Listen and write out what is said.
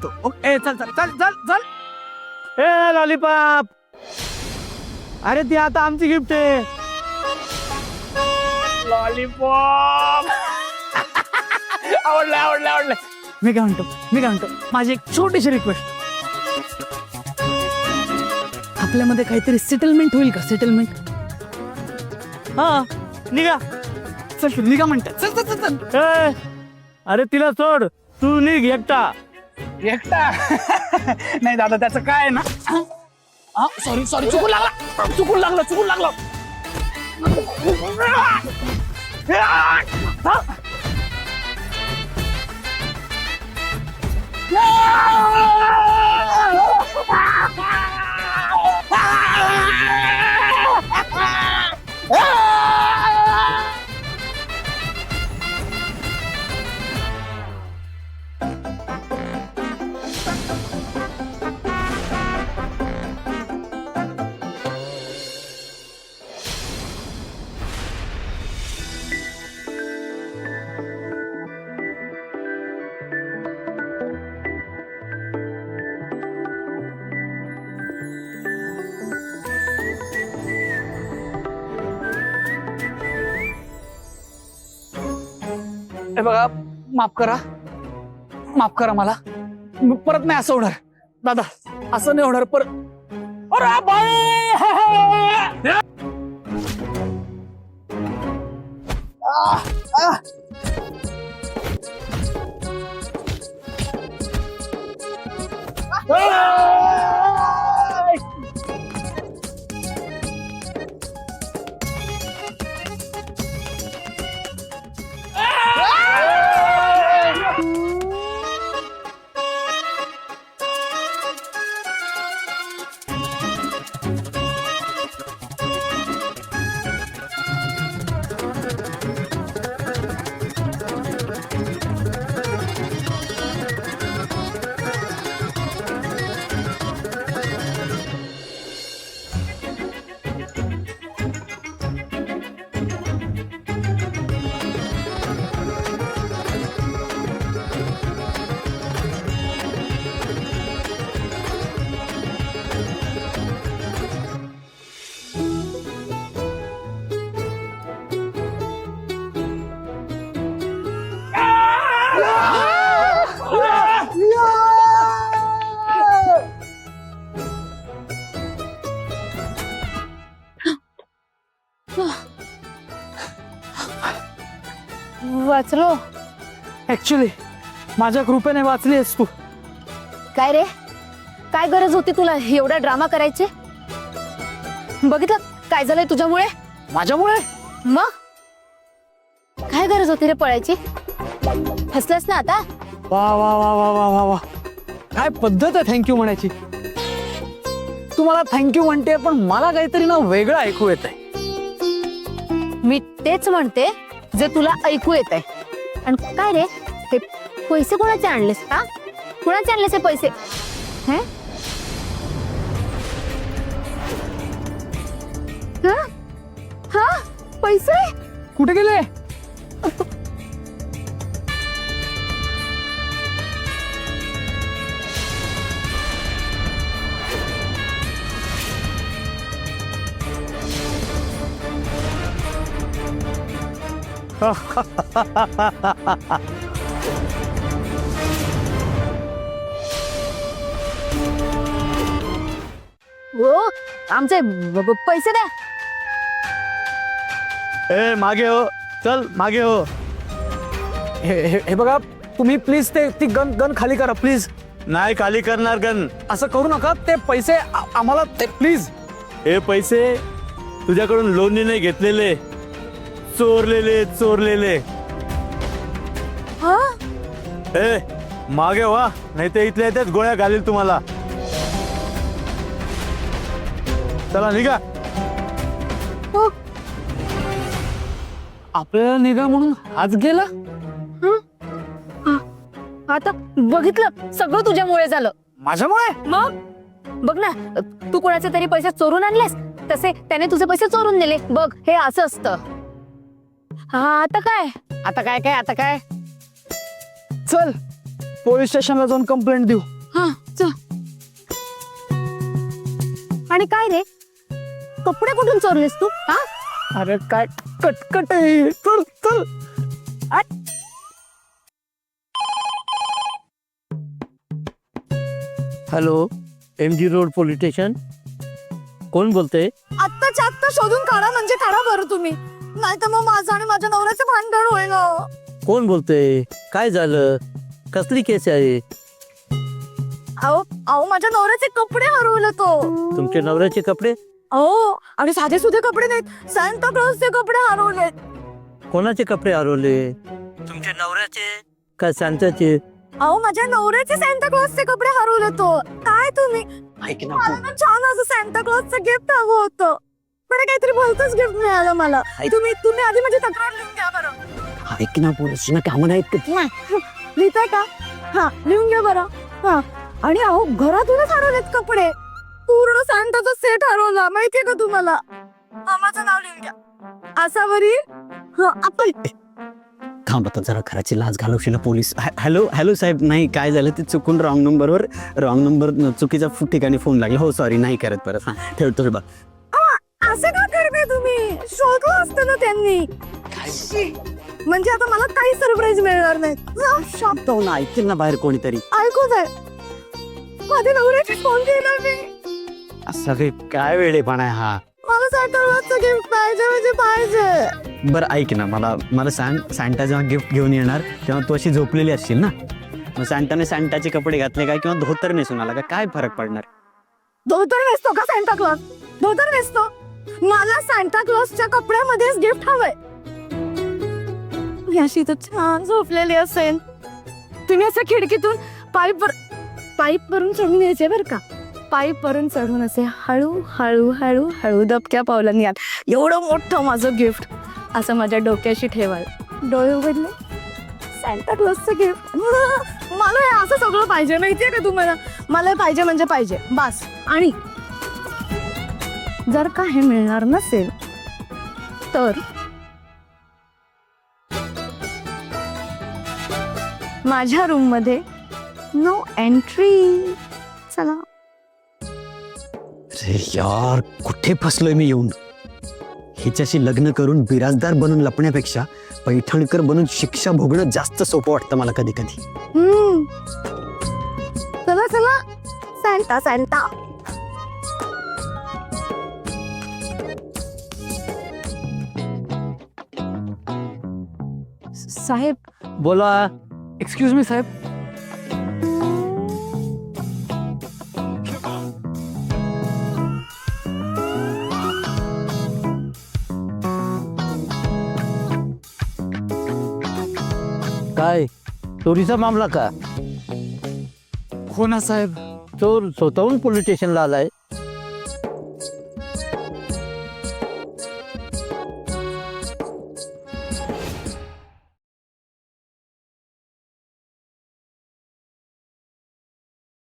बघतो. ओके चल चल चल चल चल. ए लॉलीपॉप, अरे ती आता आमची गिफ्ट आहे. लॉलीपॉप. आवडलं आवडलं आवडलं. मी काय म्हणतो माझी एक छोटीशी रिक्वेस्ट. आपल्यामध्ये काहीतरी सेटलमेंट होईल का? सेटलमेंट. हा निघा. चल निघा म्हणतात. चल चल चल चल. ए, अरे तिला सोड, तू निघ एकटा. एकटा. नाही दादा त्याचं काय आहे ना. सॉरी सॉरी चुकून लागला. हे बघा, माफ करा मला. मी परत नाही असं होणार दादा. असं नाही होणार परत. अरे बाई. वाचलो. ऍक्च्युली माझ्या कृपेने वाचलीस तू. काय रे, काय गरज होती तुला एवढा ड्रामा करायचे? बघितलं काय झालंय तुझ्यामुळे. माझ्यामुळे. मग काय गरज होती रे पळायची? फसलास ना आता. वा वा वा वा वा वा वा. काय पद्धत आहे थँक्यू म्हणायची. तुम्हाला थँक्यू म्हणते पण मला काहीतरी ना वेगळं ऐकू येत आहे. मी तेच म्हणते जे तुला ऐकू येत आहे. आणि काय रे, हे पैसे कोणाचे आणलेस? हा, कोणाचे आणलेस हे पैसे? हे? हा? हा? पैसे कुठे गेले? हो, आमचे पैसे द्या. ए मागे हो, चल मागे हो. हे बघा, तुम्ही प्लीज ती गन खाली करा प्लीज. नाही खाली करणार गन. असं करू नका. ते पैसे आम्हाला ते प्लीज. हे पैसे तुझ्याकडून लोनने घेतलेले, चोरलेले. हा? ए मागे व्हा, नाही तर इथल्या इथेच गोळ्या घालील तुम्हाला. चला निघा. हो. आपल्याला निघा म्हणून आज गेला. आता बघितलं, सगळं तुझ्यामुळे झालं. माझ्यामुळे? मग बघ ना, तू कोणाचे तरी पैसे चोरून आणलेस, तसे त्याने तुझे पैसे चोरून नेले. बघ, हे असं असतं. हा, आता काय आता काय चल पोलीस स्टेशनला जाऊन कंप्लेंट देऊ. हा चल. आणि काय रे, कपडे कुठून चोरलेस तू? हा अरे काय कटकट आहे. चल चल. Hello, MG road police station. कोण बोलते? आत्ताच्या आत्ता शोधून काढा, म्हणजे काढा बरं तुम्ही, नाही तर मग माझं आणि माझ्या नवऱ्याचं भांडण होईल. कोण बोलते? काय झालं? कसली केस आहे? अहो अहो माझ्या नवऱ्याचे कपडे हरवले तो. तुमचे नवऱ्याचे कपडे? अहो आणि साधे सुधे कपडे नाहीत, सांता क्लॉजचे कपडे हरवलेत. कोणाचे कपडे हरवले? तुमच्या नवऱ्याचे का सांताचे? अहो माझ्या नवऱ्याचे सांता क्लॉजचे कपडे हरवले तो. काय तुम्ही, ऐक ना मला ना छान असं सांता क्लॉजचं गिफ्ट हवं होतं, पण काहीतरी भलतंच गिफ्ट मिळालं मला. तुम्ही आधी माझी तक्रार लिहून घ्या बरं. ऐक ना पोलीस कामं नाहीत का? लिहिताय का? हा लिहून घ्या बरं. हा आणि अहो घरातूनच हरवलेत कपडे, पूर्ण सांताचा सेट हरवला, माहितीये का तुम्हाला? हा माझं नाव लिहून घ्या, आसावरी. हा आपण थांब आता जरा घराची लाज घालवशील पोलीस. हॅलो हॅलो साहेब, नाही काय झालं ते चुकून रॉंग नंबर चुकीच्या ठिकाणी फोन लागला. हो सॉरी, नाही करत परत. हां ठेवतो बा. असं का करते तुम्ही? शोधलं असतं ना त्यांनी. शी. म्हणजे आता मला काही सरप्राईज मिळणार नाही. तो ना ऐकतील ना बाहेर कोणीतरी. ऐकू दे, माझ्या नवऱ्याची फोन केला मी. असं काही काय वेळेपणा आहे हा. मला सांता गिफ्ट पाहिजे म्हणजे पाहिजे. बरं ऐक ना, मला सांग, सांटा जेव्हा गिफ्ट घेऊन येणार तेव्हा तू अशी झोपलेली असशील ना, मग सांटाने सांटाचे कपडे घातले काय किंवा धोतर नेसून आला का, काय फरक पडणार? धोतर नेसतो का सांता क्लॉज? धोतर नेसतो? मला सांता क्लॉजच्या कपड्यामध्येच गिफ्ट हवंय. याशी तर छान झोपलेली असेल. तुम्ही असं खिडकीतून पाईप वरून चढून यायचे बरं का, पाईप वरून चढून असे हळू हळू हळू हळू दबक्या पावलांनी आत. एवढं मोठं माझं गिफ्ट असं माझ्या डोक्याशी ठेवाल. डोळे उघडले, सांता क्लॉजचं गिफ्ट. मला हे असं सगळं पाहिजे, माहितीये का तुम्हाला? मला पाहिजे म्हणजे पाहिजे बस. आणि जर का हे मिळणार नसेल तर माझ्या रूम मध्ये नो एंट्री. चला. अरे यार, कुठे फसलोय मी येऊन. हिच्याशी लग्न करून बिराजदार बनून लपण्यापेक्षा पैठणकर बनून शिक्षा भोगणं जास्त सोपं वाटतं मला कधी कधी. चला चला, सांता सांता. साहेब, बोला. एक्सक्यूज मी साहेब. काय चोरीचा मामला का? हो ना साहेब. चोर स्वतःहून पोलीस स्टेशनला आलाय.